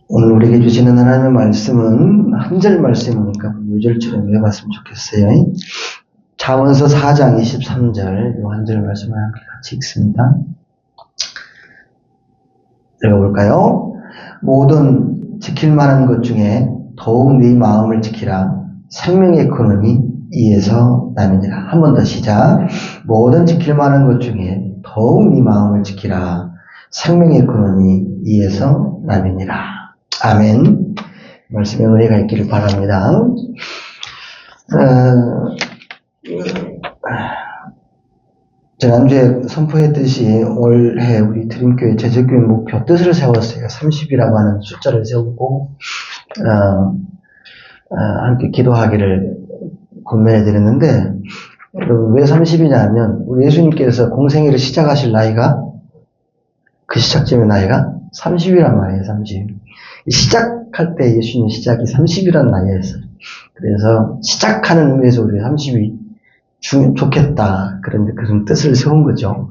오늘 우리에게 주시는 하나님의 말씀은 한 절 말씀이니까 요절처럼 외워봤으면 좋겠어요. 잠언서 4장 23절 요 한 절 말씀을 함께 같이 읽습니다. 읽어볼까요? 모든 지킬 만한 것 중에 더욱 네 마음을 지키라. 생명의 근원이 이에서 나느니라. 한 번 더 시작. 모든 지킬 만한 것 중에 더욱 네 마음을 지키라. 생명의 근원이 이에서 나느니라. 아멘. 말씀에 은혜가 있기를 바랍니다. 지난주에 선포했듯이 올해 우리 드림교회 제적교회 목표 뜻을 세웠어요. 30이라고 하는 숫자를 세우고 함께 기도하기를 권면해 드렸는데, 왜 30이냐 하면 우리 예수님께서 공생애를 시작하실 나이가, 그 시작점의 나이가 30이란 말이에요. 30. 시작할 때 예수님 시작이 30이라는 나이였어요. 그래서 시작하는 의미에서 우리 30이 좋겠다. 그런데 그런 뜻을 세운 거죠.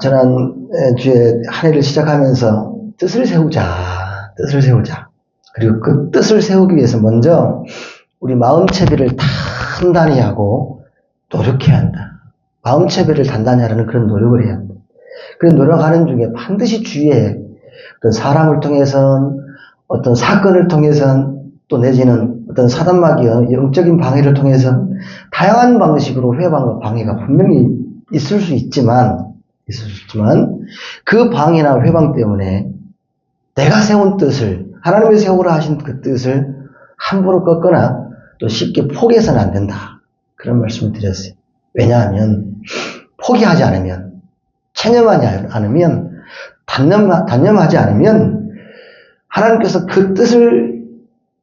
지난주에 한 해를 시작하면서 뜻을 세우자. 그리고 그 뜻을 세우기 위해서 먼저 우리 마음채비를 단단히 하고 노력해야 한다. 마음채비를 단단히 하려는 그런 노력을 해야 한다. 그런 노력하는 중에 반드시 주위에 어떤 사람을 통해선, 어떤 사건을 통해선, 또 내지는 어떤 사단마귀의 영적인 방해를 통해선 다양한 방식으로 회방과 방해가 분명히 있을 수 있지만 그 방해나 회방 때문에 내가 세운 뜻을, 하나님이 세우라 하신 그 뜻을 함부로 꺾거나 또 쉽게 포기해서는 안 된다. 그런 말씀을 드렸어요. 왜냐하면 포기하지 않으면, 체념하지 않으면, 단념하지 않으면 하나님께서 그 뜻을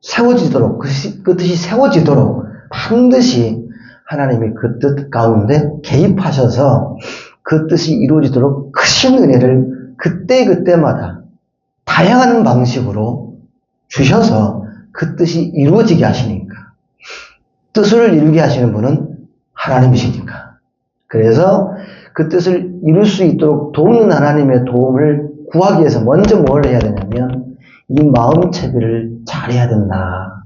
세워지도록, 그 뜻이 세워지도록 반드시 하나님이 그 뜻 가운데 개입하셔서 그 뜻이 이루어지도록 크신 은혜를 그때마다 다양한 방식으로 주셔서 그 뜻이 이루어지게 하시니까. 뜻을 이루게 하시는 분은 하나님이시니까. 그래서 그 뜻을 이룰 수 있도록 돕는 하나님의 도움을 구하기 위해서 먼저 뭘 해야 되냐면 이 마음채비를 잘해야 된다.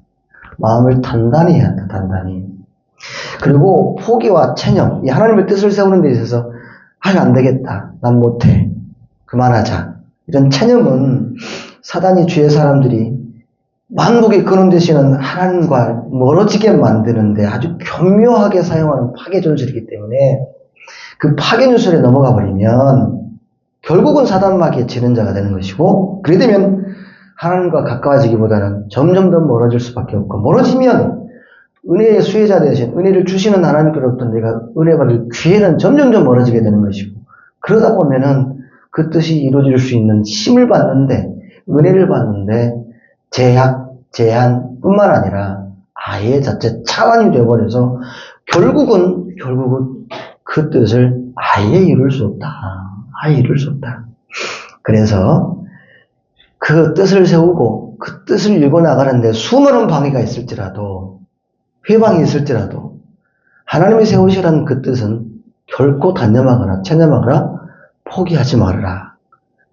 마음을 단단히 해야 한다. 단단히. 그리고 포기와 체념, 이 하나님의 뜻을 세우는 데 있어서 안 되겠다. 난 못해. 그만하자. 이런 체념은 사단이 주의 사람들이 만국의 근원 되시는 하나님과 멀어지게 만드는데 아주 교묘하게 사용하는 파괴 전술이기 때문에 그 파괴 전술에 넘어가 버리면 결국은 사단마귀의 지는 자가 되는 것이고, 그래 되면 하나님과 가까워지기보다는 점점 더 멀어질 수밖에 없고, 멀어지면 은혜의 수혜자 되신, 은혜를 주시는 하나님께로부터 내가 은혜 받을 기회는 점점 멀어지게 되는 것이고, 그러다 보면은 그 뜻이 이루어질 수 있는 힘을 받는데, 은혜를 받는데 제한 뿐만 아니라 아예 자체 차단이 되어버려서 결국은 그 뜻을 아예 이룰 수 없다. 그래서 그 뜻을 세우고 그 뜻을 이루고 나가는데 수많은 방해가 있을지라도, 회방이 있을지라도 하나님이 세우시라는 그 뜻은 결코 단념하거나 체념하거나 포기하지 말아라.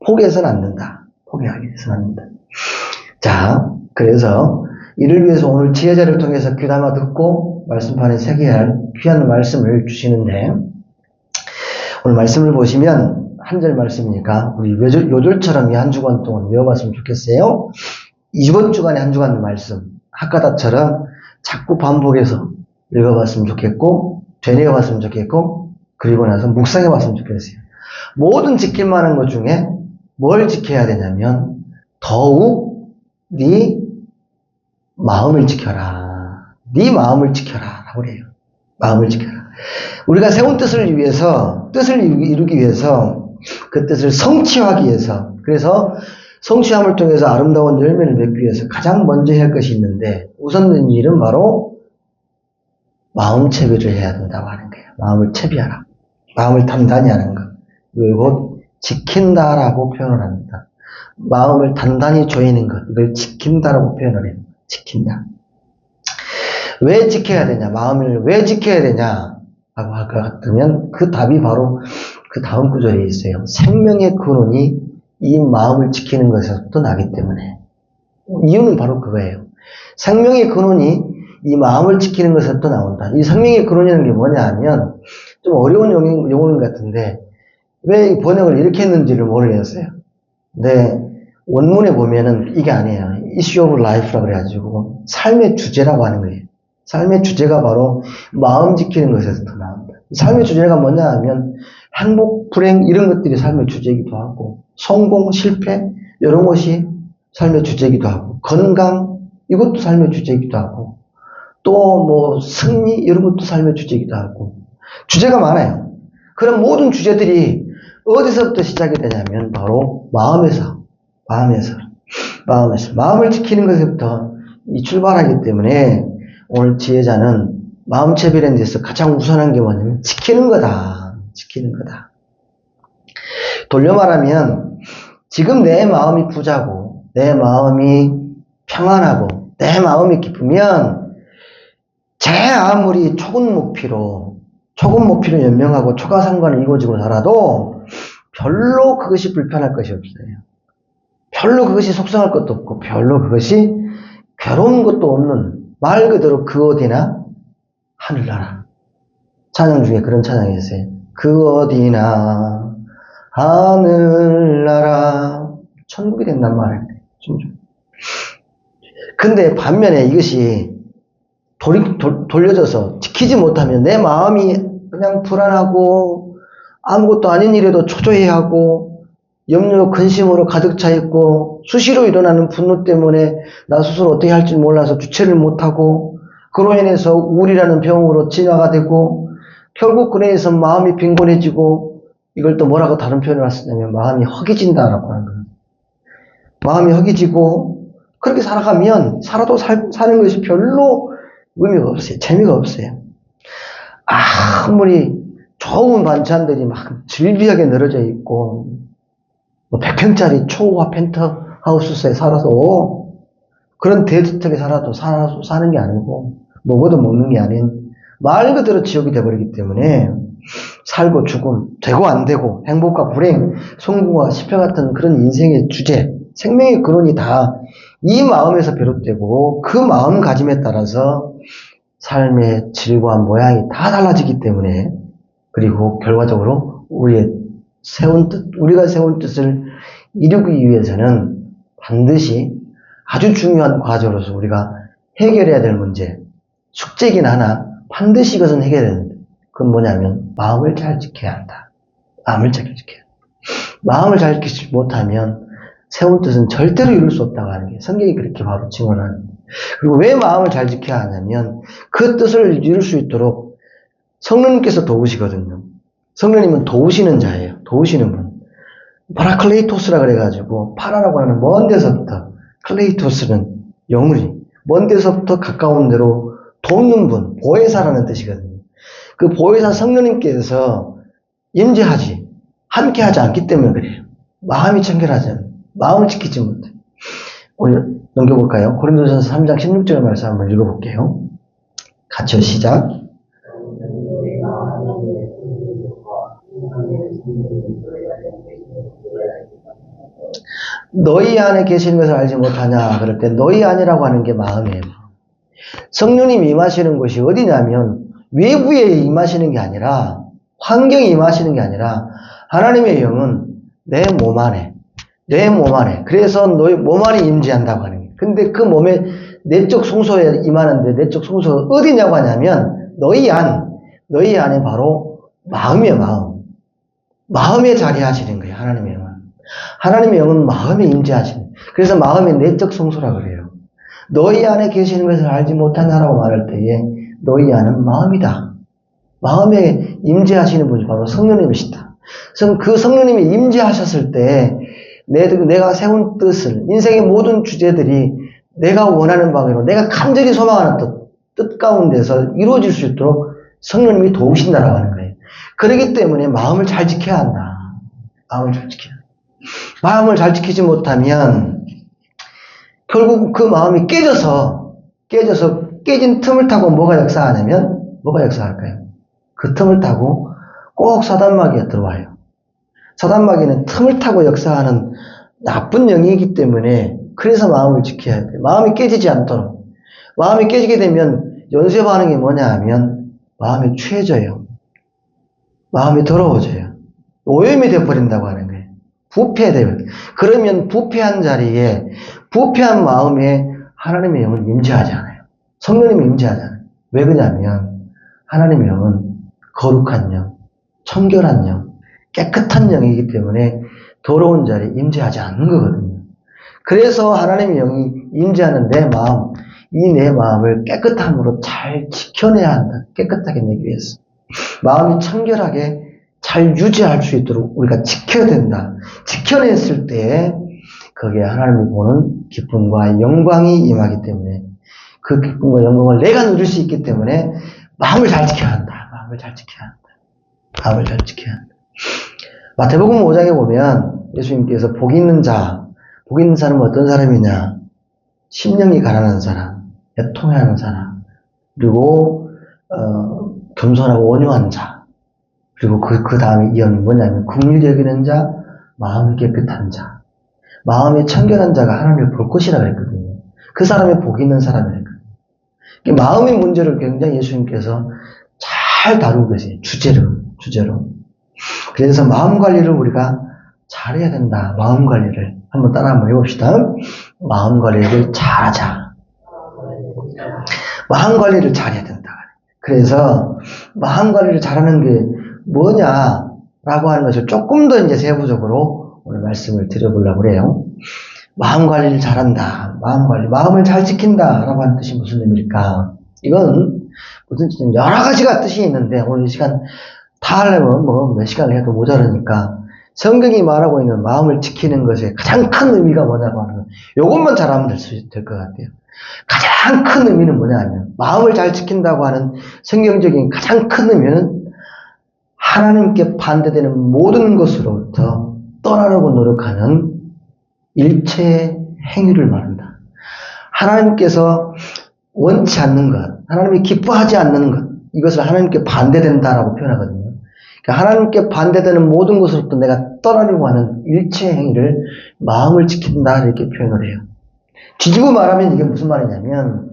포기해서는 안 된다. 자, 그래서 이를 위해서 오늘 지혜자를 통해서 귀담아 듣고 말씀판에 새겨야 할 귀한 말씀을 주시는데, 오늘 말씀을 보시면 한 절 말씀이니까 우리 요절처럼 이 한 주간 동안 외워봤으면 좋겠어요. 이번 주간에 한 주간 말씀 하카다처럼 자꾸 반복해서 읽어봤으면 좋겠고, 되뇌어봤으면 좋겠고, 그리고 나서 묵상해봤으면 좋겠어요. 모든 지킬 만한 것 중에 뭘 지켜야 되냐면 더욱 네 마음을 지켜라. 네 마음을 지켜라 라고 그래요. 마음을 지켜라. 우리가 세운 뜻을 이루기 위해서, 그 뜻을 성취하기 위해서, 그래서 성취함을 통해서 아름다운 열매를 맺기 위해서 가장 먼저 해야 할 것이 있는데, 우선된 일은 바로 마음 채비를 해야 된다고 하는 거예요. 마음을 채비하라. 마음을 단단히 하는 것. 이걸 지킨다라고 표현을 합니다. 마음을 단단히 조이는 것, 이걸 지킨다라고 표현을 해요. 지킨다. 왜 지켜야 되냐? 마음을 왜 지켜야 되냐? 라고 할 것 같으면 그 답이 바로 그 다음 구절에 있어요. 생명의 근원이 이 마음을 지키는 것에서부터 나기 때문에. 이유는 바로 그거예요. 생명의 근원이 이 마음을 지키는 것에서부터 나온다. 이 생명의 근원이라는 게 뭐냐 하면, 좀 어려운 용어인 것 같은데, 왜 이 번역을 이렇게 했는지를 모르겠어요. 근데 원문에 보면은 이게 아니에요. issue of life라고 그래가지고 삶의 주제라고 하는 거예요. 삶의 주제가 바로 마음 지키는 것에서부터 나온다. 삶의 주제가 뭐냐 하면 행복, 불행 이런 것들이 삶의 주제이기도 하고, 성공, 실패 이런 것이 삶의 주제이기도 하고, 건강 이것도 삶의 주제이기도 하고, 또 뭐 승리 이런 것도 삶의 주제이기도 하고, 주제가 많아요. 그런 모든 주제들이 어디서부터 시작이 되냐면 바로 마음에서 마음을 지키는 것에부터 출발하기 때문에 오늘 지혜자는 마음채비라는 데서 가장 우선한 게 뭐냐면 지키는 거다. 돌려 말하면 지금 내 마음이 부자고 내 마음이 평안하고 내 마음이 기쁘면 제 아무리 초급 모피로 연명하고 초가상관을 이루어지고 살아도 별로 그것이 불편할 것이 없어요. 별로 그것이 속상할 것도 없고 별로 그것이 괴로운 것도 없는 말 그대로 그 어디나 하늘나라. 찬양 중에 그런 찬양이 있어요. 그 어디나 하늘나라. 천국이 된단 말이에요. 근데 반면에 이것이 돌려져서 지키지 못하면 내 마음이 그냥 불안하고 아무것도 아닌 일에도 초조해하고 염려 근심으로 가득 차 있고 수시로 일어나는 분노 때문에 나 스스로 어떻게 할지 몰라서 주체를 못하고 그로 인해서 우울이라는 병으로 진화가 되고 결국 그로 인해서 마음이 빈곤해지고 이걸 또 뭐라고 다른 표현을 쓰냐면 마음이 허기진다라고 하는 거예요. 마음이 허기지고 그렇게 살아가면 살아도 사는 것이 별로 의미가 없어요. 재미가 없어요. 아무리 좋은 반찬들이 막 질비하게 늘어져 있고 뭐 100평짜리 초호화 펜트하우스에 살아서 그런 대저택에 살아도 사는 게 아니고 먹어도 먹는 게 아닌 말 그대로 지옥이 돼버리기 때문에 살고 죽음, 되고 안 되고 행복과 불행, 성공과 실패 같은 그런 인생의 주제, 생명의 근원이 다 이 마음에서 비롯되고 그 마음가짐에 따라서 삶의 질과 모양이 다 달라지기 때문에 그리고 결과적으로 우리가 세운 뜻을 이루기 위해서는 반드시 아주 중요한 과제로서 우리가 해결해야 될 문제, 숙제이긴 하나 반드시 이것은 해결해야 된다. 그건 뭐냐면 마음을 잘 지켜야 한다. 마음을 잘 지켜야 한다. 마음을 잘 지키지 못하면 세운 뜻은 절대로 이룰 수 없다고 하는 게 성경이 그렇게 바로 증언하는 거예요. 그리고 왜 마음을 잘 지켜야 하냐면 그 뜻을 이룰 수 있도록 성령님께서 도우시거든요. 성령님은 도우시는 자예요. 도우시는 분. 파라클레이토스라 그래가지고 파라라고 하는 먼 데서부터 클레이토스는 영혼이 먼 데서부터 가까운 데로 돕는 분, 보혜사라는 뜻이거든요. 그 보혜사 성령님께서 임재하지 함께하지 않기 때문에 그래요. 마음이 청결하지 않아요. 마음을 지키지 못해. 오늘 넘겨볼까요? 고린도전서 3장 16절 말씀 한번 읽어볼게요. 같이요, 시작. 너희 안에 계시는 것을 알지 못하냐? 그럴 때 너희 안이라고 하는 게 마음이에요. 성령님이 임하시는 곳이 어디냐면 외부에 임하시는 게 아니라 환경에 임하시는 게 아니라 하나님의 영은 내 몸 안에 그래서 너희 몸 안에 임재한다고 하는 거예요. 근데 그 몸의 내적 성소에 임하는데 내적 성소가 어디냐고 하냐면 너희 안에 바로 마음이에요. 마음에 자리하시는 거예요. 하나님의 영은. 하나님의 영은 마음에 임재하시는 거예요. 그래서 마음의 내적 성소라고 그래요. 너희 안에 계시는 것을 알지 못하냐라고 말할 때에 너희 안은 마음이다. 마음에 임재하시는 분이 바로 성령님이시다. 그 성령님이 임재하셨을 때 내가 세운 뜻을 인생의 모든 주제들이 내가 원하는 방향으로 내가 간절히 소망하는 뜻 가운데서 이루어질 수 있도록 성령님이 도우신다라고 하는 거예요. 그렇기 때문에 마음을 잘 지켜야 한다. 마음을 잘 지키지 못하면 결국 그 마음이 깨져서 깨진 틈을 타고 뭐가 역사할까요? 그 틈을 타고 꼭 사단마귀가 들어와요. 사단마귀는 틈을 타고 역사하는 나쁜 영이기 때문에 그래서 마음을 지켜야 돼. 마음이 깨지지 않도록. 마음이 깨지게 되면 연쇄 반응이 뭐냐 하면 마음이 취해져요. 마음이 더러워져요. 오염이 되어버린다고 하는 거예요. 부패돼요. 그러면 부패한 자리에 부패한 마음에 하나님의 영은 임재하지 않아요. 성령님이 임재하지 않아요. 왜 그러냐면 하나님의 영은 거룩한 영, 청결한 영, 깨끗한 영이기 때문에 더러운 자리에 임재하지 않는 거거든요. 그래서 하나님의 영이 임재하는 내 마음, 이 내 마음을 깨끗함으로 잘 지켜내야 한다. 깨끗하게 내기 위해서. 마음이 청결하게 잘 유지할 수 있도록 우리가 지켜야 된다. 지켜냈을 때 거기에 하나님이 보는 기쁨과 영광이 임하기 때문에 그 기쁨과 영광을 내가 누릴 수 있기 때문에 마음을 잘 지켜야 한다. 마음을 잘 지켜야 한다. 마음을 잘 지켜야 한다. 마태복음 5장에 보면 예수님께서 복 있는 자는 어떤 사람이냐? 심령이 가난한 사람, 애통해하는 사람, 그리고 겸손하고 온유한 자, 그리고 그 다음에 이언이 뭐냐면 긍휼히 여기는 자, 마음이 깨끗한 자, 마음이 청결한 자가 하나님을 볼 것이라 그랬거든요. 그 사람이 복 있는 사람이랬거든요. 마음의 문제를 굉장히 예수님께서 잘 다루고 계세요. 주제로. 그래서 마음 관리를 우리가 잘해야 된다. 마음 관리를 한번 따라 한번 해봅시다. 마음 관리를 잘하자. 마음 관리를 잘해야 된다. 그래서 마음 관리를 잘하는 게 뭐냐라고 하는 것을 조금 더 이제 세부적으로 오늘 말씀을 드려보려고 그래요. 마음 관리를 잘한다. 마음 관리, 마음을 잘 지킨다라고 하는 뜻이 무슨 의미일까? 이건 무슨 여러 가지가 뜻이 있는데 오늘 이 시간 다 하려면 뭐 몇 시간을 해도 모자라니까 성경이 말하고 있는 마음을 지키는 것의 가장 큰 의미가 뭐냐고 하는 거. 요것만 잘하면 될 것 같아요. 가장 큰 의미는 뭐냐 하면 마음을 잘 지킨다고 하는 성경적인 가장 큰 의미는 하나님께 반대되는 모든 것으로부터 떠나려고 노력하는 일체의 행위를 말한다. 하나님께서 원치 않는 것, 하나님이 기뻐하지 않는 것, 이것을 하나님께 반대된다라고 표현하거든요. 그러니까 하나님께 반대되는 모든 것으로부터 내가 떠나려고 하는 일체의 행위를 마음을 지킨다 이렇게 표현을 해요. 뒤집어 말하면 이게 무슨 말이냐면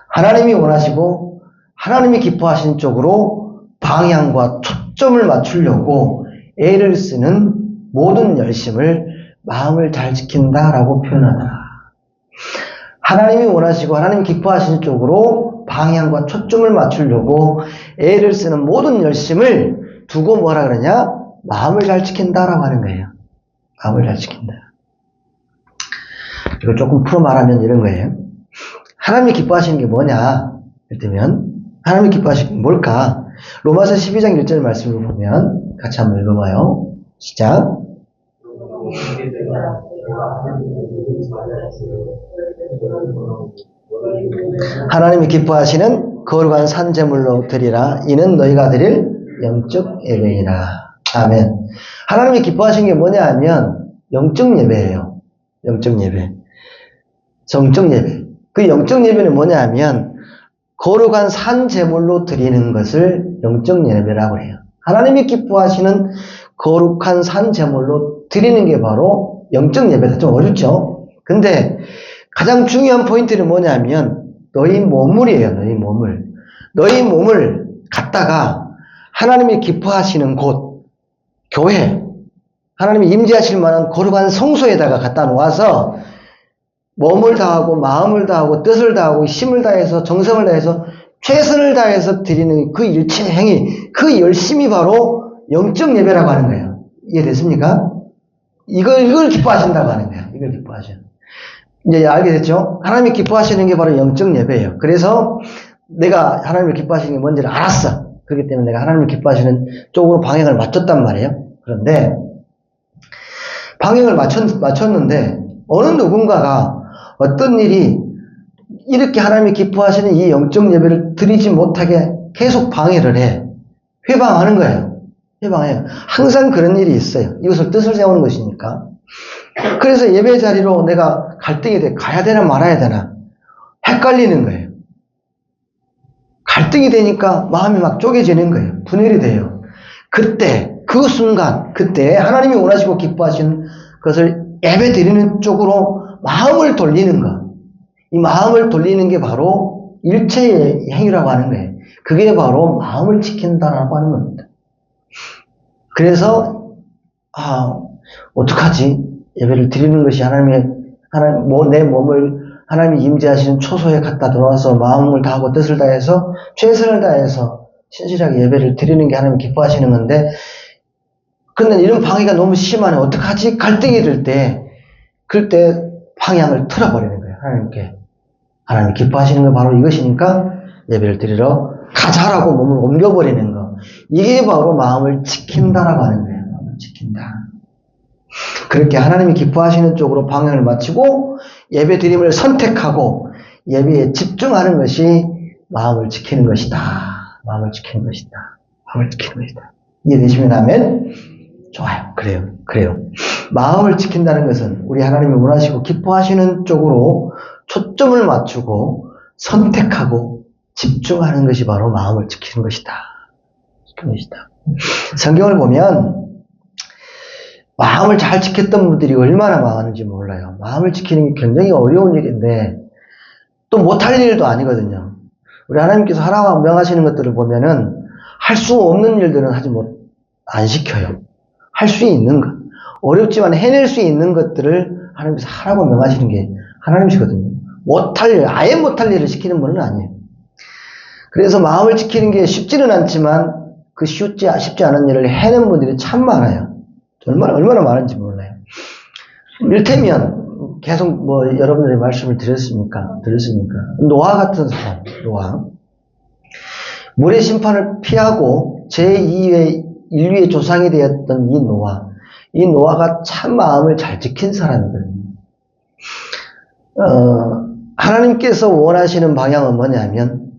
하나님이 원하시고 하나님이 기뻐하시는 쪽으로 방향과 초점을 맞추려고 애를 쓰는 모든 열심을 마음을 잘 지킨다라고 표현하더라. 하나님이 원하시고 하나님이 기뻐하시는 쪽으로 방향과 초점을 맞추려고 애를 쓰는 모든 열심을 두고 뭐라 그러냐? 마음을 잘 지킨다라고 하는 거예요. 마음을 잘 지킨다. 이걸 조금 풀어 말하면 이런 거예요. 하나님이 기뻐하시는 게 뭐냐? 이를테면 하나님이 기뻐하시는 게 뭘까? 로마서 12장 1절 말씀을 보면 같이 한번 읽어봐요. 시작. 하나님이 기뻐하시는 거룩한 산제물로 드리라. 이는 너희가 드릴 영적 예배이라. 아멘. 하나님이 기뻐하시는 게 뭐냐 하면 영적 예배예요. 영적 예배. 정적 예배. 그 영적 예배는 뭐냐 하면 거룩한 산제물로 드리는 것을 영적 예배라고 해요. 하나님이 기뻐하시는 거룩한 산제물로 드리는 게 바로 영적 예배다. 좀 어렵죠? 근데 가장 중요한 포인트는 뭐냐면 너희 몸물이에요. 너희 몸을 갖다가 하나님이 기뻐하시는 곳, 교회, 하나님이 임재하실 만한 거룩한 성소에다가 갖다 놓아서 몸을 다하고 마음을 다하고 뜻을 다하고 힘을 다해서 정성을 다해서 최선을 다해서 드리는 그 일체 행위, 그 열심이 바로 영적 예배라고 하는 거예요. 이해됐습니까? 이걸 기뻐하신다고 하는 거예요. 이걸 기뻐하셔. 이제 알게 됐죠? 하나님이 기뻐하시는 게 바로 영적 예배예요. 그래서 내가 하나님을 기뻐하시는 게 뭔지를 알았어. 그렇기 때문에 내가 하나님을 기뻐하시는 쪽으로 방향을 맞췄단 말이에요. 그런데 방향을 맞췄는데 어느 누군가가 어떤 일이 이렇게 하나님이 기뻐하시는 이 영적 예배를 드리지 못하게 계속 방해를 해. 회방하는 거예요. 회방해요. 항상 그런 일이 있어요. 이것을 뜻을 세우는 것이니까. 그래서 예배 자리로 내가 갈등이 돼. 가야 되나 말아야 되나. 헷갈리는 거예요. 갈등이 되니까 마음이 막 쪼개지는 거예요. 분열이 돼요. 그때, 그 순간, 그때 하나님이 원하시고 기뻐하시는 것을 예배 드리는 쪽으로 마음을 돌리는 것. 이 마음을 돌리는 게 바로 일체의 행위라고 하는 거예요. 그게 바로 마음을 지킨다라고 하는 겁니다. 그래서 어떡하지? 예배를 드리는 것이 내 몸을 하나님이 임재하시는 초소에 갖다 놓아서 마음을 다하고 뜻을 다해서 최선을 다해서 신실하게 예배를 드리는 게 하나님 기뻐하시는 건데, 근데 이런 방해가 너무 심하네. 어떡하지? 갈등이 될 때, 그때 방향을 틀어버리는 거예요. 하나님 기뻐하시는 건 바로 이것이니까 예배를 드리러 가자라고 몸을 옮겨버리는 거. 이게 바로 마음을 지킨다라고 하는 거예요. 마음을 지킨다. 그렇게 하나님이 기뻐하시는 쪽으로 방향을 맞추고 예배 드림을 선택하고 예배에 집중하는 것이 마음을 지키는 것이다. 마음을 지키는 것이다. 마음을 지키는 것이다. 이해되시면 하면 좋아요. 그래요. 마음을 지킨다는 것은 우리 하나님이 원하시고 기뻐하시는 쪽으로 초점을 맞추고 선택하고 집중하는 것이 바로 마음을 지키는 것이다. 성경을 보면 마음을 잘 지켰던 분들이 얼마나 많은지 몰라요. 마음을 지키는 게 굉장히 어려운 일인데 또 못할 일도 아니거든요. 우리 하나님께서 하라고 명하시는 것들을 보면은 할 수 없는 일들은 안 시켜요. 할 수 있는 것, 어렵지만 해낼 수 있는 것들을 하나님께서 하라고 명하시는 게 하나님이시거든요. 아예 못할 일을 시키는 분은 아니에요. 그래서 마음을 지키는 게 쉽지는 않지만 그 쉽지 않은 일을 해낸 분들이 참 많아요. 얼마나 많은지 몰라요. 이를테면 계속 여러분들이 말씀을 들었습니까? 노아 같은 사람, 물의 심판을 피하고 제2의 인류의 조상이 되었던 이 노아가 참 마음을 잘 지킨 사람이거든요. 하나님께서 원하시는 방향은 뭐냐면,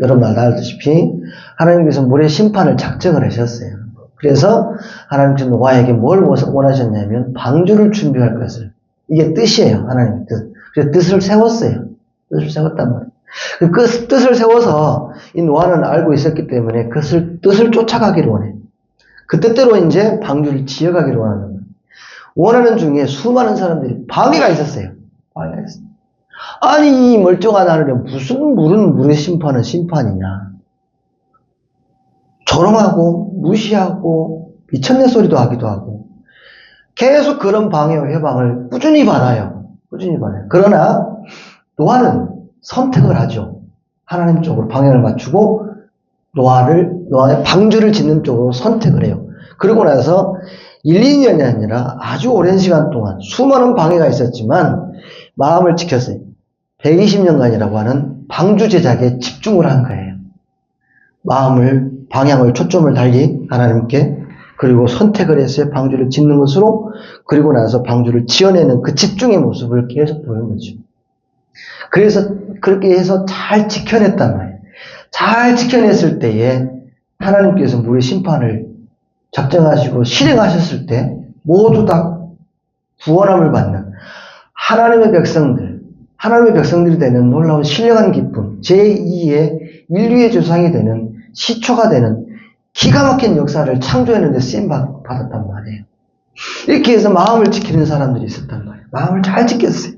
여러분 알다시피 하나님께서 물의 심판을 작정을 하셨어요. 그래서 하나님께서 노아에게 뭘 원하셨냐면 방주를 준비할 것을. 이게 뜻이에요. 하나님의 뜻. 그래서 뜻을 세웠어요. 뜻을 세웠단 말이에요. 그 뜻을 세워서 이 노아는 알고 있었기 때문에 그 뜻을 쫓아가기를 원해요. 그 뜻대로 이제 방주를 지어가기를 원하는 거예요. 원하는 중에 수많은 사람들이 방해가 있었어요. 아니 이 멀쩡한 하늘에 무슨 물의 심판은 심판이냐. 조롱하고 무시하고 미쳤네 소리도 하기도 하고 계속 그런 방해와 해방을 꾸준히 받아요. 그러나 노아는 선택을 하죠. 하나님 쪽으로 방향을 맞추고 노아의 방주를 짓는 쪽으로 선택을 해요. 그러고 나서 1, 2년이 아니라 아주 오랜 시간 동안 수많은 방해가 있었지만 마음을 지켰어요. 120년간이라고 하는 방주 제작에 집중을 한 거예요. 방향을 초점을 달리 하나님께, 그리고 선택을 했어요. 방주를 짓는 것으로. 그리고 나서 방주를 지어내는 그 집중의 모습을 계속 보는 거죠. 그래서 그렇게 해서 잘 지켜냈단 말이에요. 잘 지켜냈을 때에 하나님께서 물의 심판을 작정하시고 실행하셨을 때 모두 다 구원함을 받는 하나님의 백성들이 되는 놀라운 신령한 기쁨, 제2의 인류의 조상이 되는 시초가 되는 기가 막힌 역사를 창조했는데 쓰임 받았단 말이에요. 이렇게 해서 마음을 지키는 사람들이 있었단 말이에요. 마음을 잘 지켰어요.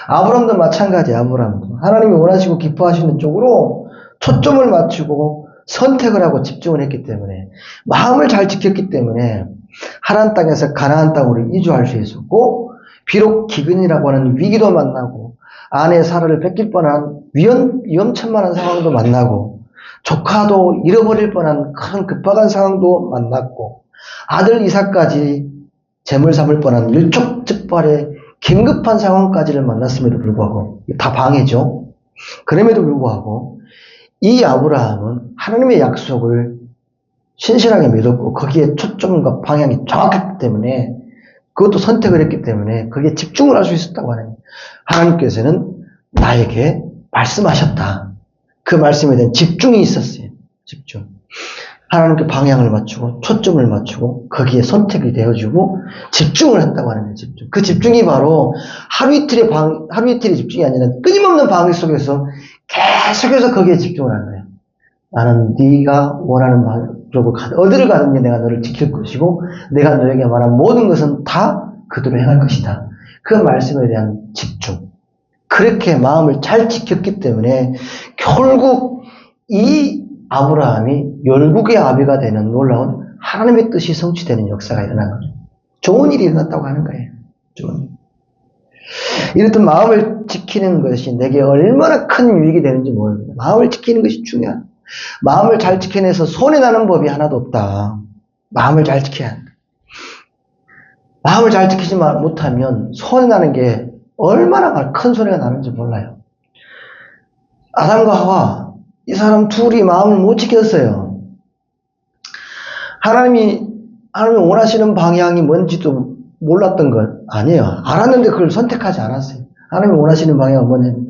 아브람도 마찬가지예요. 아브람도 하나님이 원하시고 기뻐하시는 쪽으로 초점을 맞추고 선택을 하고 집중을 했기 때문에, 마음을 잘 지켰기 때문에 하란 땅에서 가나안 땅으로 이주할 수 있었고, 비록 기근이라고 하는 위기도 만나고 아내 사라를 뺏길 뻔한 위험천만한 상황도 만나고, 조카도 잃어버릴 뻔한 큰 급박한 상황도 만났고, 아들 이삭까지 재물 삼을 뻔한 일촉즉발의 긴급한 상황까지를 만났음에도 불구하고, 다 방해죠. 그럼에도 불구하고 이 아브라함은 하나님의 약속을 신실하게 믿었고 거기에 초점과 방향이 정확했기 때문에, 그것도 선택을 했기 때문에 거기에 집중을 할 수 있었다고 하는 거예요. 하나님께서는 나에게 말씀하셨다. 그 말씀에 대한 집중이 있었어요. 집중. 하나님께 방향을 맞추고 초점을 맞추고 거기에 선택이 되어지고 집중을 한다고 하는 거예요. 집중. 그 집중이 바로 하루 이틀의 집중이 아니라 끊임없는 방해 속에서 계속해서 거기에 집중을 하는 거예요. 나는 네가 원하는 쪽으로 어디를 가든지 내가 너를 지킬 것이고, 내가 너에게 말한 모든 것은 다 그대로 행할 것이다. 그 말씀에 대한 집중. 그렇게 마음을 잘 지켰기 때문에 결국 이 아브라함이 열국의 아비가 되는 놀라운 하나님의 뜻이 성취되는 역사가 일어난 거죠. 좋은 일이 일어났다고 하는 거예요. 좋은 일. 이렇듯 마음을 지키는 것이 내게 얼마나 큰 유익이 되는지 모릅니다. 마음을 지키는 것이 중요하다. 마음을 잘 지켜내서 손해나는 법이 하나도 없다. 마음을 잘 지켜야 한다. 마음을 잘 지키지 못하면 손해나는 게 얼마나 큰 소리가 나는지 몰라요. 아담과 하와, 이 사람 둘이 마음을 못 지켰어요. 하나님이 원하시는 방향이 뭔지도 몰랐던 것 아니에요. 알았는데 그걸 선택하지 않았어요. 하나님이 원하시는 방향은 뭐냐면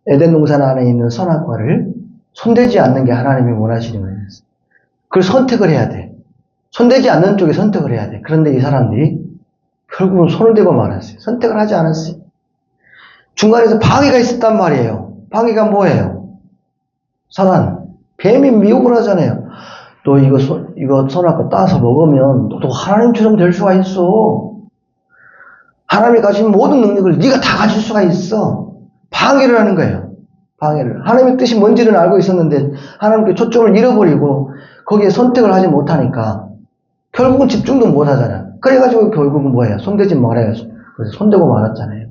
에덴 동산 안에 있는 선악과를 손대지 않는 게 하나님이 원하시는 거예요. 그걸 선택을 해야 돼. 손대지 않는 쪽에 선택을 해야 돼. 그런데 이 사람들이 결국은 손을 대고 말았어요. 선택을 하지 않았어요. 중간에서 방해가 있었단 말이에요. 방해가 뭐예요? 사단, 뱀이 미혹을 하잖아요. 너 이거 선악과 따서 먹으면 너도 하나님처럼 될 수가 있어. 하나님이 가진 모든 능력을 네가 다 가질 수가 있어. 방해를 하는 거예요. 방해를. 하나님의 뜻이 뭔지는 알고 있었는데 하나님께 초점을 잃어버리고 거기에 선택을 하지 못하니까 결국은 집중도 못하잖아. 그래가지고 결국은 뭐예요? 손대지 말아요. 그래서 손대고 말았잖아요.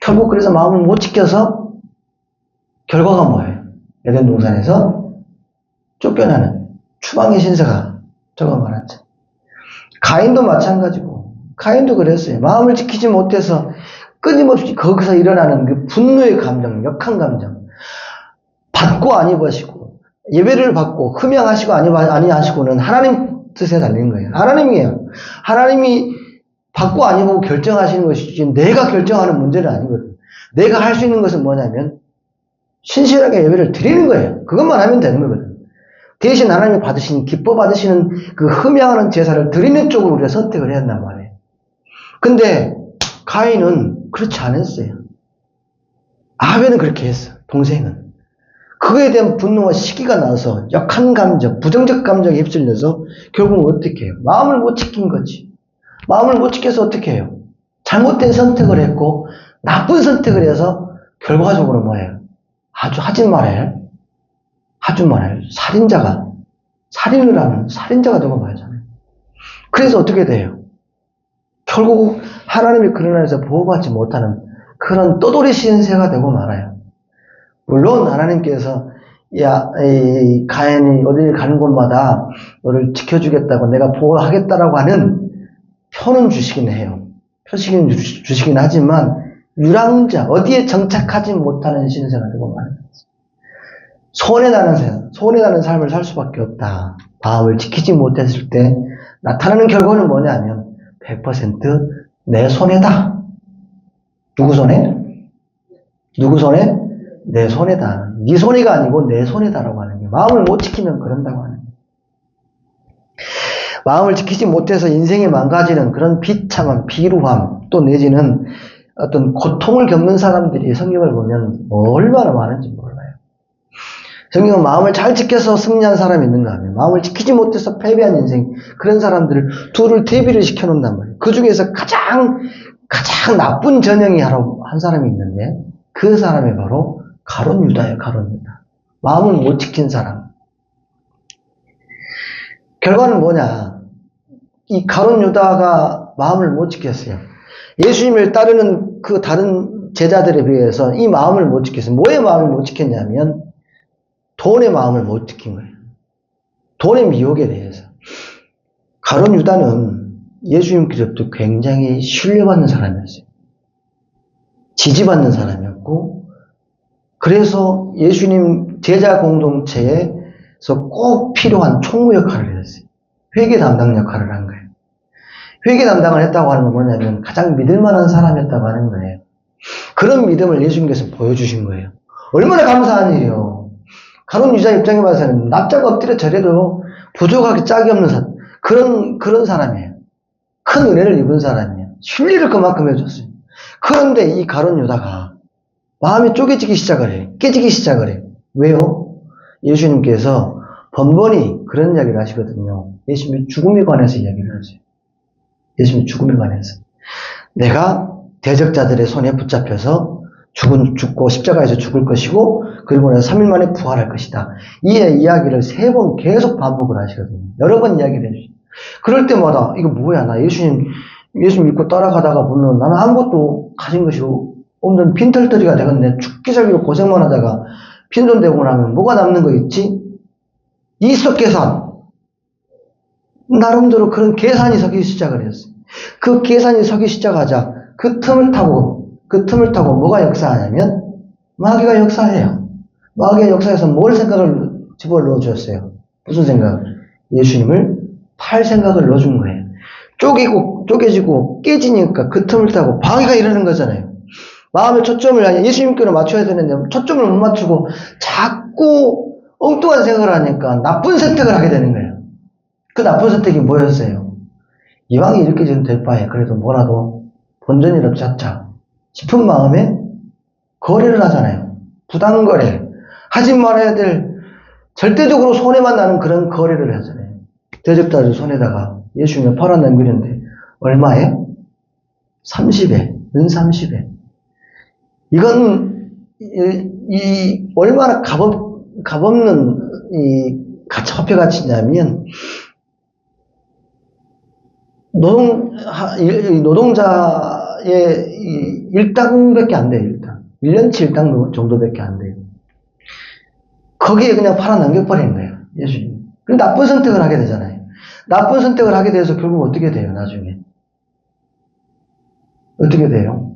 결국 그래서 마음을 못 지켜서 결과가 뭐예요? 에덴 동산에서 쫓겨나는 추방의 신세가 저거 말았죠. 가인도 마찬가지고 가인도 그랬어요. 마음을 지키지 못해서 끊임없이 거기서 일어나는 그 분노의 감정, 역한 감정, 받고 안 입으시고 예배를 받고 흠양하시고 아니하시고는 하나님 뜻에 달린 거예요. 하나님이에요. 하나님이 받고 안 입고 결정하시는 것이지 내가 결정하는 문제는 아니거든. 내가 할 수 있는 것은 뭐냐면 신실하게 예배를 드리는 거예요. 그것만 하면 되는 거거든. 대신 하나님이 기뻐 받으시는 그 흠양하는 제사를 드리는 쪽으로 우리가 선택을 해야 한단 말이에요. 근데 가인은 그렇지 않았어요. 아벨은 그렇게 했어. 동생은. 그거에 대한 분노와 시기가 나서 역한 감정, 부정적 감정에 휩쓸려서 결국은 어떻게 해요? 마음을 못 지킨 거지. 마음을 못 지켜서 어떻게 해요? 잘못된 선택을 했고 나쁜 선택을 해서 결과적으로 뭐예요? 하지 말아요. 살인을 하는 살인자가 되고 말잖아요. 그래서 어떻게 돼요? 결국 하나님이 그런 안에서 보호받지 못하는 그런 떠돌이 신세가 되고 말아요. 물론 하나님께서 이 가인이 어딜 가는 곳마다 너를 지켜주겠다고 내가 보호하겠다라고 하는 표는 주시긴 해요. 표시는 주시긴 하지만 유랑자, 어디에 정착하지 못하는 신세가 되고 말아요. 손해나는 삶을 살 수밖에 없다. 마음을 지키지 못했을 때 나타나는 결과는 뭐냐면 100% 내 손해다. 누구 손해? 내 손해다. 네 손해가 아니고 내 손해다라고 하는 게 마음을 못 지키면 그런다고 하는 게. 마음을 지키지 못해서 인생이 망가지는 그런 비참함, 비루함 또 내지는 어떤 고통을 겪는 사람들이 성경을 보면 얼마나 많은지 몰라요. 성경은 마음을 잘 지켜서 승리한 사람이 있는가 하면 마음을 지키지 못해서 패배한 인생 그런 사람들을 둘을 대비를 시켜놓는단 말이에요. 그 중에서 가장 나쁜 전형이 한 사람이 있는데 그 사람이 바로 가룟 유다예요. 가룟 유다. 마음을 못 지킨 사람. 결과는 뭐냐? 이 가룟 유다가 마음을 못 지켰어요. 예수님을 따르는 그 다른 제자들에 비해서 이 마음을 못 지켰어요. 뭐의 마음을 못 지켰냐면 돈의 마음을 못 지킨 거예요. 돈의 미혹에 대해서. 가룟 유다는 예수님께서부터 굉장히 신뢰받는 사람이었어요. 지지받는 사람이었고 그래서 예수님 제자 공동체에서 꼭 필요한 총무 역할을 했어요. 회계 담당 역할을 한 거예요. 회계 담당을 했다고 하는 건 뭐냐면 가장 믿을 만한 사람이었다고 하는 거예요. 그런 믿음을 예수님께서 보여주신 거예요. 얼마나 감사한 일이에요. 가룟 유다 입장에 봐서는 납작 엎드려 절해도 부족하게 짝이 없는 사람. 그런 사람이에요. 큰 은혜를 입은 사람이에요. 신뢰를 그만큼 해줬어요. 그런데 이 가룟 유다가 마음이 쪼개지기 시작을 해요. 깨지기 시작을 해요. 왜요? 예수님께서 번번이 그런 이야기를 하시거든요. 예수님의 죽음에 관해서 이야기를 하세요. 예수님의 죽음에 관해서. 내가 대적자들의 손에 붙잡혀서 죽고 십자가에서 죽을 것이고 그리고 나서 3일 만에 부활할 것이다. 이 이야기를 3번 계속 반복을 하시거든요. 여러 번 이야기를 해주시죠. 그럴 때마다 이거 뭐야, 나 예수 믿고 따라가다가 보면 나는 아무것도 가진 것이 없는 빈털터리가 되겠네. 죽기 살기로 고생만 하다가 빈손 되고 나면 뭐가 남는 거 있지? 이석 계산. 나름대로 그런 계산이 서기 시작을 했어요. 그 계산이 서기 시작하자 그 틈을 타고 뭐가 역사하냐면 마귀가 역사해요. 마귀가 역사해서 뭘 생각을 집어넣어 주었어요? 무슨 생각을? 예수님을 팔 생각을 넣어준 거예요. 쪼개지고 깨지니까 그 틈을 타고 마귀가 이러는 거잖아요. 마음의 초점을 예수님께로 맞춰야 되는데 초점을 못 맞추고 자꾸 엉뚱한 생각을 하니까 나쁜 선택을 하게 되는 거예요. 그 나쁜 선택이 뭐였어요? 이왕이 이렇게 좀 될 바에 그래도 뭐라도 본전이라도 찾자 싶은 마음에 거래를 하잖아요. 부당거래. 하지 말아야 될 절대적으로 손해만 나는 그런 거래를 하잖아요. 대적자를 손에다가 예수님을 팔아넘기는데 얼마에? 30에, 은 30에. 이건 얼마나 값없는 화폐 가치냐면 노동자의 일당밖에 안 돼요. 일당. 1년치 일당 정도밖에 안 돼요. 거기에 그냥 팔아넘겨버린 거예요. 예수님. 그럼 나쁜 선택을 하게 되잖아요. 나쁜 선택을 하게 돼서 결국 어떻게 돼요? 나중에. 어떻게 돼요?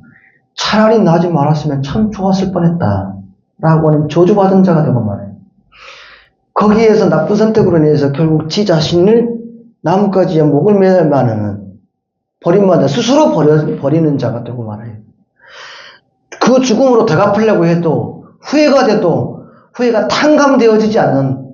차라리 나지 말았으면 참 좋았을 뻔했다. 라고 하는 저주받은 자가 되고 말해요. 거기에서 나쁜 선택으로 인해서 결국 지 자신을 나뭇가지에 목을 매달마는 버림받아 스스로 버리는 자가 되고 말해요. 그 죽음으로 되갚으려고 해도 후회가 탕감되어지지 않는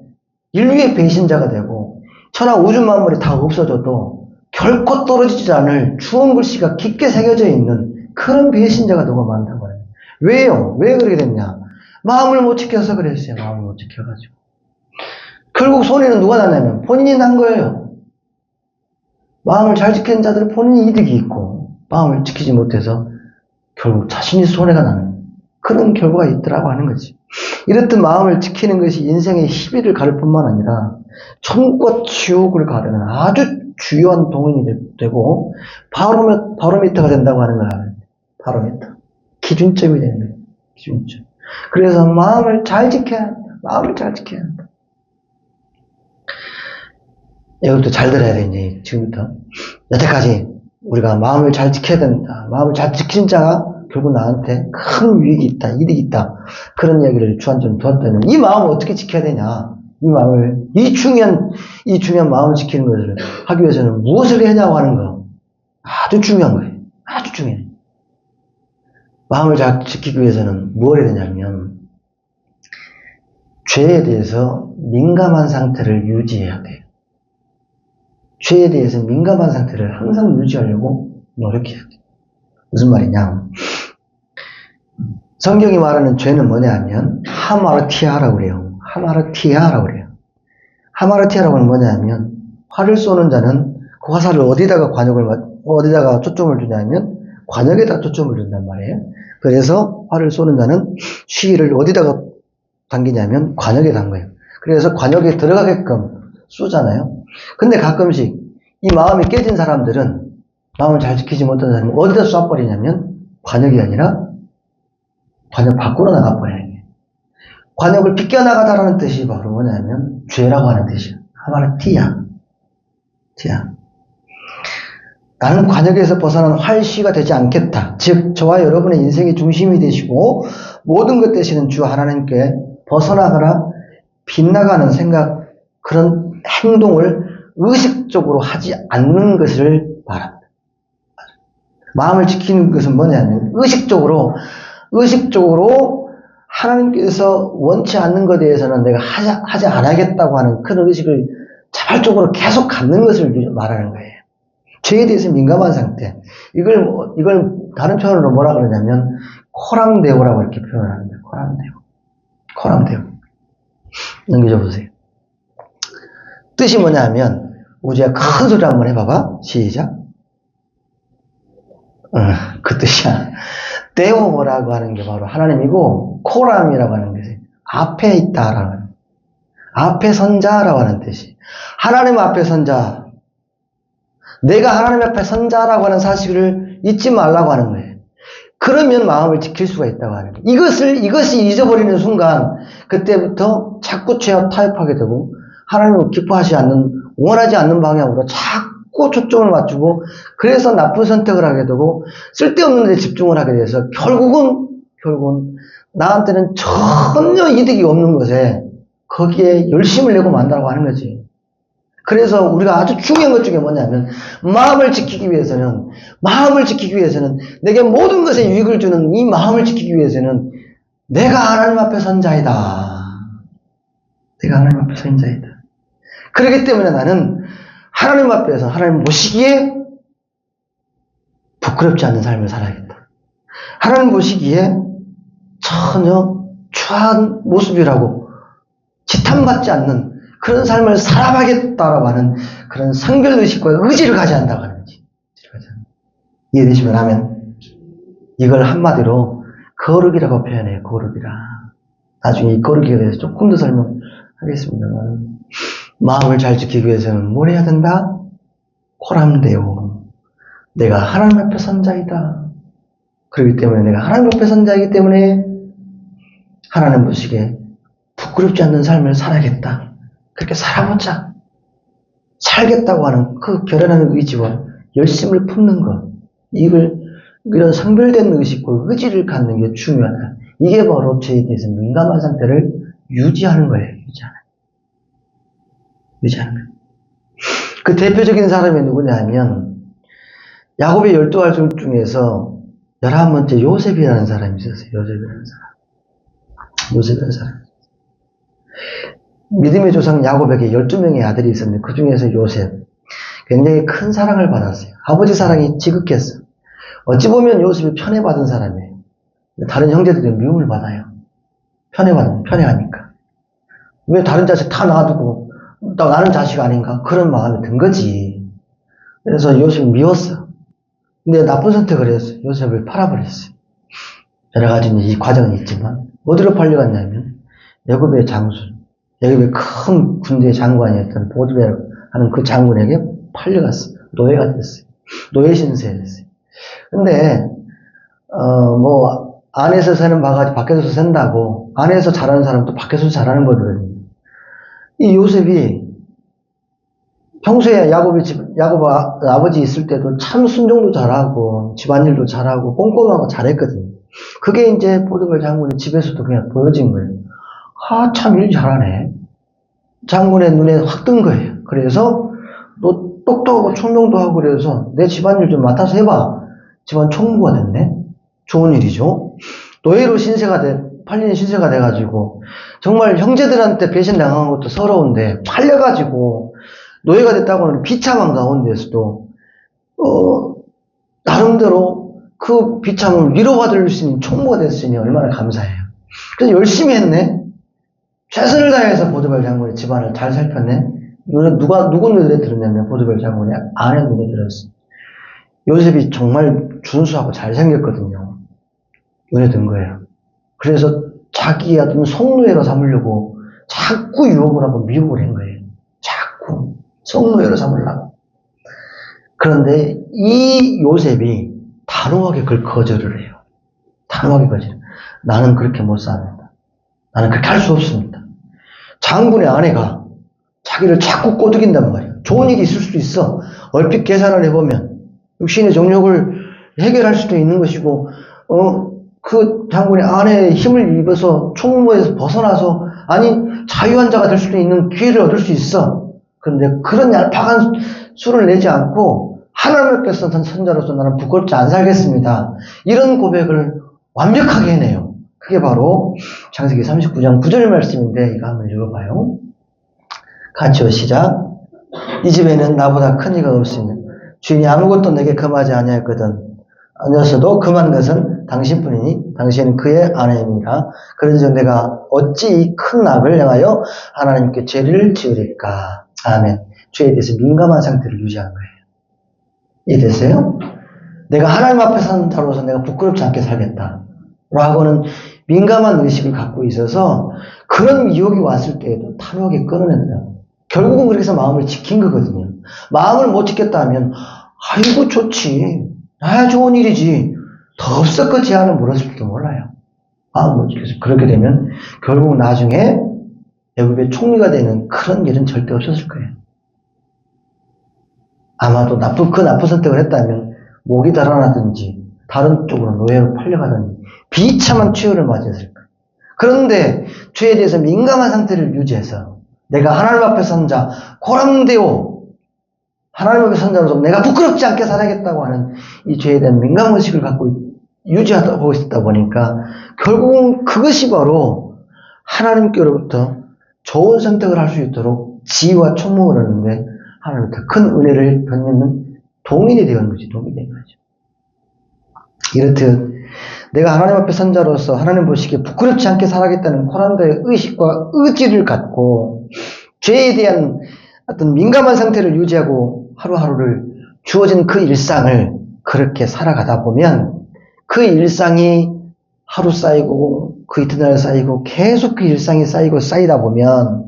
인류의 배신자가 되고 천하 우주 만물이 다 없어져도 결코 떨어지지 않을 추운 글씨가 깊게 새겨져 있는 그런 배신자가 되고 만든 거예요. 왜요? 왜 그렇게 됐냐? 마음을 못 지켜서 그랬어요. 마음을 못 지켜가지고. 결국 손해는 누가 났냐면 본인이 난 거예요. 마음을 잘 지키는 자들은 본인이 이득이 있고 마음을 지키지 못해서 결국 자신이 손해가 나는 그런 결과가 있더라고 하는 거지. 이렇듯 마음을 지키는 것이 인생의 희비를 가를 뿐만 아니라 천국과 지옥을 가르는 아주 주요한 동인이 되고 바로미터가 된다고 하는 거야. 바로미터. 기준점이 되는 거예요. 기준점. 그래서 마음을 잘 지켜야 한다. 마음을 잘 지켜야 한다. 이것도 잘 들어야 돼, 이제, 지금부터. 여태까지 우리가 마음을 잘 지켜야 된다. 마음을 잘 지킨 자가 결국 나한테 큰 유익이 있다, 이득이 있다. 그런 이야기를 주안점 두었다면, 이 마음을 어떻게 지켜야 되냐? 이 중요한 마음을 지키는 것을 하기 위해서는 무엇을 해야 하냐고 하는 거. 아주 중요한 거예요. 아주 중요해요. 마음을 잘 지키기 위해서는 뭘 해야 되냐면, 죄에 대해서 민감한 상태를 유지해야 돼요. 죄에 대해서 민감한 상태를 항상 유지하려고 노력해야 돼요. 무슨 말이냐? 성경이 말하는 죄는 뭐냐 하면 하마르티아라고 그래요. 하마르티아라고 그래요. 하마르티아라고 하는 뭐냐 하면 활을 쏘는 자는 그 화살을 어디다가 초점을 두냐면 관역에다 초점을 둔단 말이에요. 그래서 활을 쏘는 자는 시위를 어디다가 당기냐면 관역에 담가요. 그래서 관역에 들어가게끔 쏘잖아요. 근데 가끔씩 이 마음이 깨진 사람들은 마음을 잘 지키지 못하는 사람은 어디다 쏴버리냐면 관역이 아니라 관역 밖으로 나가버려요. 관역을 비껴나가다라는 뜻이 바로 뭐냐면 죄라고 하는 뜻이에요. 하마르티아. 나는 관역에서 벗어난 활시가 되지 않겠다. 즉 저와 여러분의 인생의 중심이 되시고 모든 것 되시는 주 하나님께 벗어나거나 빗나가는 생각, 그런 행동을 의식적으로 하지 않는 것을 말합니다. 마음을 지키는 것은 뭐냐면 의식적으로 하나님께서 원치 않는 것에 대해서는 내가 하지 않아야겠다고 하는 그런 의식을 자발적으로 계속 갖는 것을 말하는 거예요. 죄에 대해서 민감한 상태. 이걸 다른 표현으로 뭐라 그러냐면 코랑대오라고 이렇게 표현합니다. 코랑대오. 넘겨줘 보세요. 뜻이 뭐냐 하면 우주야 큰 소리 한번 해봐봐. 시작. 그 뜻이야. 데오라고 하는 게 바로 하나님이고, 코람이라고 하는 것이 앞에 있다라고 하는, 앞에 선자라고 하는 뜻이. 하나님 앞에 선자. 내가 하나님 앞에 선자라고 하는 사실을 잊지 말라고 하는 거예요. 그러면 마음을 지킬 수가 있다고 하는 거예요. 이것이 잊어버리는 순간, 그때부터 자꾸 타협하게 되고, 하나님을 기뻐하지 않는, 원하지 않는 방향으로 자꾸 초점을 맞추고, 그래서 나쁜 선택을 하게 되고, 쓸데없는 데 집중을 하게 돼서, 결국은, 나한테는 전혀 이득이 없는 것에, 거기에 열심을 내고 만다라고 하는 거지. 그래서 우리가 아주 중요한 것 중에 뭐냐면, 마음을 지키기 위해서는, 내게 모든 것에 유익을 주는 이 마음을 지키기 위해서는, 내가 하나님 앞에 선자이다. 내가 하나님 앞에 선자이다. 그렇기 때문에 나는 하나님 앞에서 하나님 보시기에 부끄럽지 않는 삶을 살아야겠다. 하나님 보시기에 전혀 추한 모습이라고 지탄받지 않는 그런 삶을 살아가겠다라고 하는 그런 상별의식과 의지를 가져야 한다고 하는 거지. 이해되시면 하면 이걸 한마디로 거룩이라고 표현해요. 거룩이라. 나중에 이 거룩에 대해서 조금 더 설명하겠습니다만, 마음을 잘 지키기 위해서는 뭘 해야 된다? 코람데오. 내가 하나님 앞에 선자이다. 그렇기 때문에 내가 하나님 앞에 선자이기 때문에 하나님 보시기에 부끄럽지 않는 삶을 살아야겠다. 그렇게 살아보자. 살겠다고 하는 그 결연한 의지와 열심을 품는 것. 이런 상별된 의식과 의지를 갖는 게 중요하다. 이게 바로 죄에 대해서 민감한 상태를 유지하는 거예요. 유지하는 거예요. 그 대표적인 사람이 누구냐 하면, 야곱의 12아들 중에서 11번째 요셉이라는 사람이 있었어요. 요셉이라는 사람. 믿음의 조상 야곱에게 12명의 아들이 있었는데, 그 중에서 요셉. 굉장히 큰 사랑을 받았어요. 아버지 사랑이 지극했어. 어찌 보면 요셉이 편애받은 사람이에요. 다른 형제들은 미움을 받아요. 편애하니까. 왜 다른 자식 다 놔두고, 나는 자식 아닌가? 그런 마음이 든 거지. 그래서 요셉이 미웠어. 근데 나쁜 선택을 했어. 요셉을 팔아버렸어요. 여러 가지 이 과정은 있지만, 어디로 팔려갔냐면, 애굽의 장수, 애굽의 큰 군대의 장관이었던 보드베라고 하는 그 장군에게 팔려갔어. 노예가 됐어요. 노예 신세였어요. 근데, 안에서 새는 바가지 밖에서 샌다고, 안에서 잘하는 사람도 밖에서 잘하는 거거든요. 이 요셉이 평소에 야곱 아버지 있을 때도 참 순종도 잘하고, 집안일도 잘하고, 꼼꼼하고 잘했거든요. 그게 이제 보드벨 장군의 집에서도 그냥 보여진 거예요. 참 일 잘하네. 장군의 눈에 확 뜬 거예요. 그래서 너 똑똑하고 총명도 하고 그래서 내 집안일 좀 맡아서 해봐. 집안 총무가 됐네. 좋은 일이죠. 노예로 팔리는 신세가 돼가지고, 정말 형제들한테 배신당한 것도 서러운데, 팔려가지고, 노예가 됐다고는 비참한 가운데서도, 나름대로 그 비참을 위로받을 수 있는 총무가 됐으니 얼마나 감사해요. 그래서 열심히 했네. 최선을 다해서 보드벨 장군의 집안을 잘 살폈네. 누구 눈에 들었냐면, 보드벨 장군의 아내 눈에 들었어요. 요셉이 정말 준수하고 잘생겼거든요. 눈에 든 거예요. 그래서 자기의 어떤 성노예로 삼으려고 자꾸 유혹을 하고 미혹을 한 거예요. 자꾸 성노예로 삼으려고. 그런데 이 요셉이 단호하게 그걸 거절을 해요. 단호하게 거절. 나는 그렇게 못 삽니다. 나는 그렇게 할 수 없습니다. 장군의 아내가 자기를 자꾸 꼬드긴단 말이에요. 좋은 일이 있을 수도 있어. 얼핏 계산을 해보면 육신의 정욕을 해결할 수도 있는 것이고, 그 장군의 아내의 힘을 입어서 총무에서 벗어나서, 자유한 자가 될 수도 있는 기회를 얻을 수 있어. 그런데 그런 얄팍한 수를 내지 않고, 하나님 앞에서 선자로서 나는 부끄럽지 않게 살겠습니다. 이런 고백을 완벽하게 해내요. 그게 바로 창세기 39장 9절 말씀인데, 이거 한번 읽어봐요. 같이요, 시작. 이 집에는 나보다 큰 이가 없으며 주인이 아무것도 내게 금하지 아니하였거든. 아니었어도 금한 것은 당신뿐이니 당신은 그의 아내입니다. 그런즉 내가 어찌 이 큰 악을 행하여 하나님께 죄를 지으리까. 아멘. 죄에 대해서 민감한 상태를 유지한 거예요. 이해되세요? 내가 하나님 앞에 선 자로서 내가 부끄럽지 않게 살겠다. 라고는 민감한 의식을 갖고 있어서 그런 유혹이 왔을 때에도 단호하게 끊어낸다. 결국은 그렇게 해서 마음을 지킨 거거든요. 마음을 못 지켰다 하면 아이고 좋지. 좋은 일이지. 더 없었고 제안을 물었을지도 몰라요. 마음을 못 지켜서. 그렇게 되면 결국 나중에 애굽의 총리가 되는 그런 일은 절대 없었을 거예요. 아마도 그 나쁜 선택을 했다면 목이 달아나든지 다른 쪽으로 노예로 팔려가든지 비참한 최후를 맞이했을 거예요. 그런데 죄에 대해서 민감한 상태를 유지해서 내가 하나님 앞에 선 자, 고람되오. 하나님 앞에 선 자로서 내가 부끄럽지 않게 살아야겠다고 하는 이 죄에 대한 민감 의식을 갖고 유지하고 있다 보니까 결국은 그것이 바로 하나님께로부터 좋은 선택을 할 수 있도록 지혜와 총명을 얻는데 하나님부터 큰 은혜를 받는 동인이 되는 거지. 동인이 된 거죠. 이렇듯 내가 하나님 앞에 선 자로서 하나님 보시기에 부끄럽지 않게 살아야겠다는 고난도의 의식과 의지를 갖고 죄에 대한 어떤 민감한 상태를 유지하고 하루하루를 주어진 그 일상을 그렇게 살아가다 보면 그 일상이 하루 쌓이고 그 이튿날 쌓이고 계속 그 일상이 쌓이고 쌓이다 보면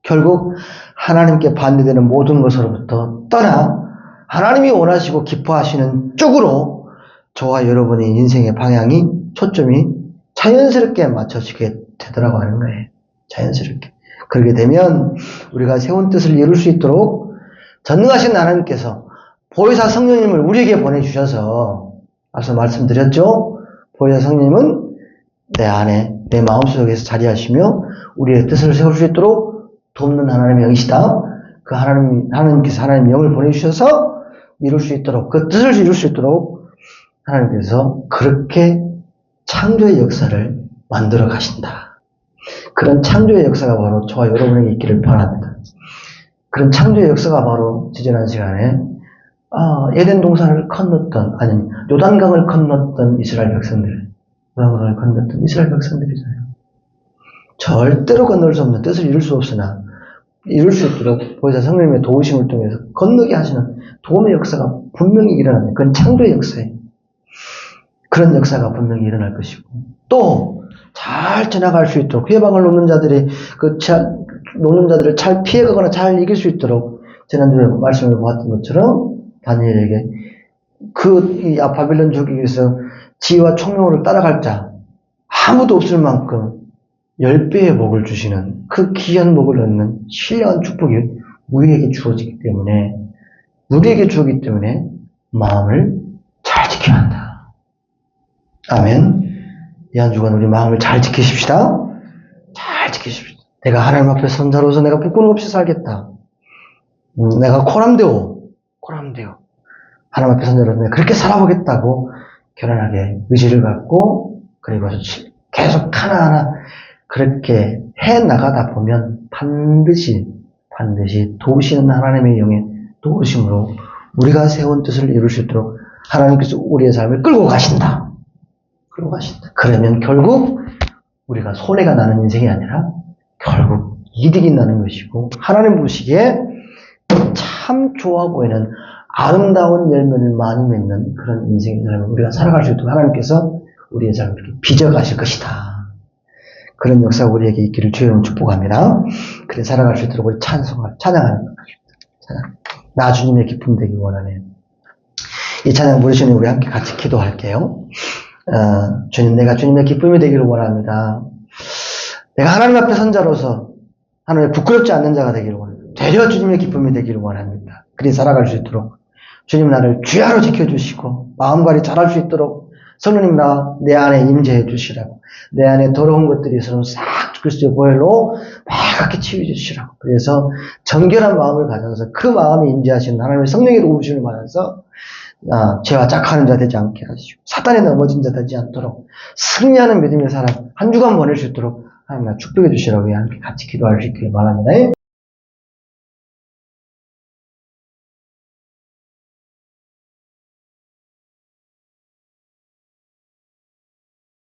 결국 하나님께 반대되는 모든 것으로부터 떠나 하나님이 원하시고 기뻐하시는 쪽으로 저와 여러분의 인생의 방향이 초점이 자연스럽게 맞춰지게 되더라고 하는 거예요. 자연스럽게. 그렇게 되면 우리가 세운 뜻을 이룰 수 있도록 전능하신 하나님께서 보혜사 성령님을 우리에게 보내주셔서 앞서 말씀드렸죠. 보혜사 성령님은 내 안에 내 마음속에서 자리하시며 우리의 뜻을 세울 수 있도록 돕는 하나님의 영이시다. 그 하나님께서 하나님의 영을 보내주셔서 이룰 수 있도록 그 뜻을 이룰 수 있도록 하나님께서 그렇게 창조의 역사를 만들어 가신다. 그런 창조의 역사가 바로 저와 여러분에게 있기를 바랍니다. 그런 창조의 역사가 바로 지지난 시간에 에덴 동산을 건넜던 아니 요단강을 건넜던 이스라엘 백성들, 요단강을 건넜던 이스라엘 백성들이잖아요. 절대로 건널 수 없는 뜻을 이룰 수 없으나 이룰 수 있도록 보혜사 성령님의 도우심을 통해서 건너게 하시는 도움의 역사가 분명히 일어나는 그건 창조의 역사예요. 그런 역사가 분명히 일어날 것이고 또 잘 지나갈 수 있도록 회방을 놓는 자들이 놓는 자들을 잘 피해가거나 잘 이길 수 있도록 지난주에 말씀을 보았던 것처럼 다니엘에게 이 바빌론 저기에서 지혜와 총명으로 따라갈 자 아무도 없을 만큼 10배의 복을 주시는 그 귀한 복을 얻는 신령한 축복이 우리에게 주어지기 때문에 우리에게 주어지기 때문에 마음을 잘 지켜야 한다. 아멘. 이 한 주간 우리 마음을 잘 지키십시다. 잘 지키십시다. 내가 하나님 앞에 선 자로서 내가 부끄럼 없이 살겠다. 내가 고람되오. 하나님 앞에 선 자로서 내가 그렇게 살아보겠다고 결연하게 의지를 갖고 그리고 계속 하나하나 그렇게 해 나가다 보면 반드시 도우시는 하나님의 영의 도우심으로 우리가 세운 뜻을 이룰 수 있도록 하나님께서 우리의 삶을 끌고 가신다. 그러면 결국 우리가 손해가 나는 인생이 아니라 결국 이득이 나는 것이고 하나님 보시기에 참 좋아 보이는 아름다운 열매를 많이 맺는 그런 인생의 삶을 우리가 살아갈 수 있도록 하나님께서 우리의 삶을 이렇게 빚어가실 것이다. 그런 역사가 우리에게 있기를 주의 이름으로 축복합니다. 그래 살아갈 수 있도록 우리 찬양하는 것입니다. 나 주님의 기쁨 되기 원하네요. 이 찬양 부르시는 우리 함께 같이 기도할게요. 주님, 내가 주님의 기쁨이 되기를 원합니다. 내가 하나님 앞에 선 자로서 하나님의 부끄럽지 않는 자가 되기를 원합니다. 되려 주님의 기쁨이 되기를 원합니다. 그리 살아갈 수 있도록 주님 나를 주야로 지켜주시고 마음관리 잘할 수 있도록 성령님 내 안에 임재해 주시라고 내 안에 더러운 것들이 있으면 싹 그리스도의 보혈로 맑게 치유해주시라고 그래서 정결한 마음을 가져서 그 마음에 임재하시는 하나님의 성령의 도우심을 받아서 죄와 짝하는 자 되지 않게 하시고 사단에 넘어진 자 되지 않도록 승리하는 믿음의 사람 한 주간 보낼 수 있도록 하나님 축복해 주시라고 함께 같이 기도할 수 있기를 바랍니다.